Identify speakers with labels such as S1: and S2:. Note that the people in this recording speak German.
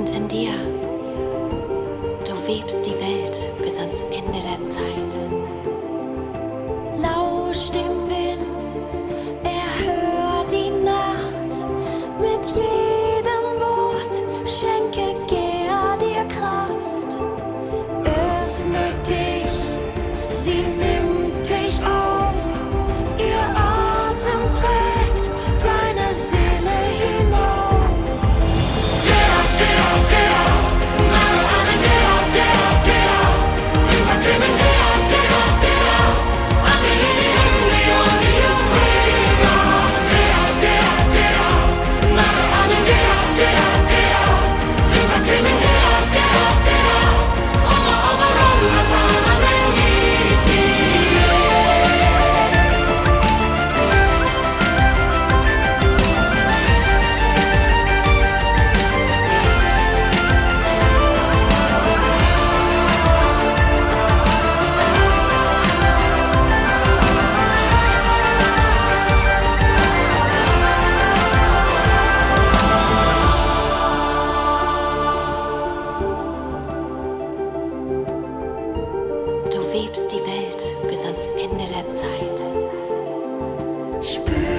S1: sind in dir. Du webst die Welt bis ans Ende der Zeit. Lausch dem Wind, erhör die Nacht. Mit jedem Wort schenke Gea dir Kraft. Öffne dich, sie nimmt dich auf. Ihr Atem trägt deine Seele hinauf. Gea, Gea, Gea, mare eine Gea, Gea, Gea. Wir verklimmen Gea, Gea, Gea. Ameli, und die Ukraine. Gea, Gea, Gea, mare eine Gea, Gea, Gea. Wir verklimmen Gea, Gea, Gea. Oma, Oma, Ronatana, Meliti. Du webst die Welt bis ans Ende der Zeit. Spür